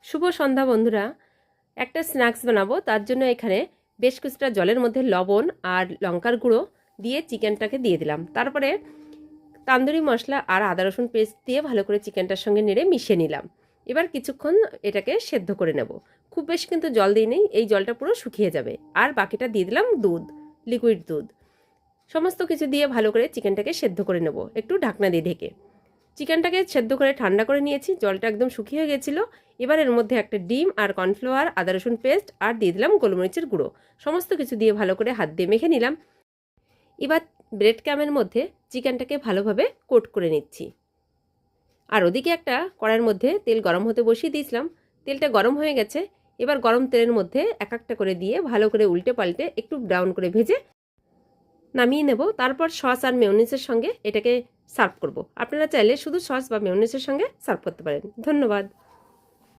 শুভ সন্ধ্যা বন্ধুরা। একটা স্ন্যাক্স বানাবো, তার জন্য এখানে বেশ কিছুটা জলের মধ্যে লবণ আর লঙ্কার গুঁড়ো দিয়ে চিকেনটাকে দিয়ে দিলাম। তারপরে তান্দুরি মশলা আর আদা রসুন পেস্ট দিয়ে ভালো করে চিকেনটার সঙ্গে নেড়ে মিশিয়ে নিলাম। এবার কিছুক্ষণ এটাকে সেদ্ধ করে নেব। খুব বেশি কিন্তু জল দিই নেই, এই জলটা পুরো শুকিয়ে যাবে। আর বাকিটা দিয়ে দিলাম দুধ, লিকুইড দুধ। সমস্ত কিছু দিয়ে ভালো করে চিকেনটাকে সেদ্ধ করে নেব, একটু ঢাকনা দিয়ে ঢেকে। চিকেনটাকে সেদ্ধ করে ঠান্ডা করে নিয়েছি, জলটা একদম শুকিয়ে গেছিলো। এবার এর মধ্যে একটা ডিম আর কর্নফ্লাওয়ার, আদা রসুন পেস্ট আর দিয়ে দিলাম গোলমরিচের গুঁড়ো। সমস্ত কিছু দিয়ে ভালো করে হাত দিয়ে মেখে নিলাম। এবার ব্রেড ক্যামের মধ্যে চিকেনটাকে ভালোভাবে কোট করে নিচ্ছি। আর ওদিকে একটা কড়াইয়ের মধ্যে তেল গরম হতে বসিয়ে দিয়েছিলাম। তেলটা গরম হয়ে গেছে। এবার গরম তেলের মধ্যে এক একটা করে দিয়ে ভালো করে উল্টে পাল্টে একটু ব্রাউন করে ভেজে নামিয়ে নেব। তারপর সস আর মেয়োনিজের সঙ্গে এটাকে সার্ভ করব। আপনারা চাইলে শুধু সস বা মেয়োনিজের সঙ্গে সার্ভ করতে পারেন। ধন্যবাদ।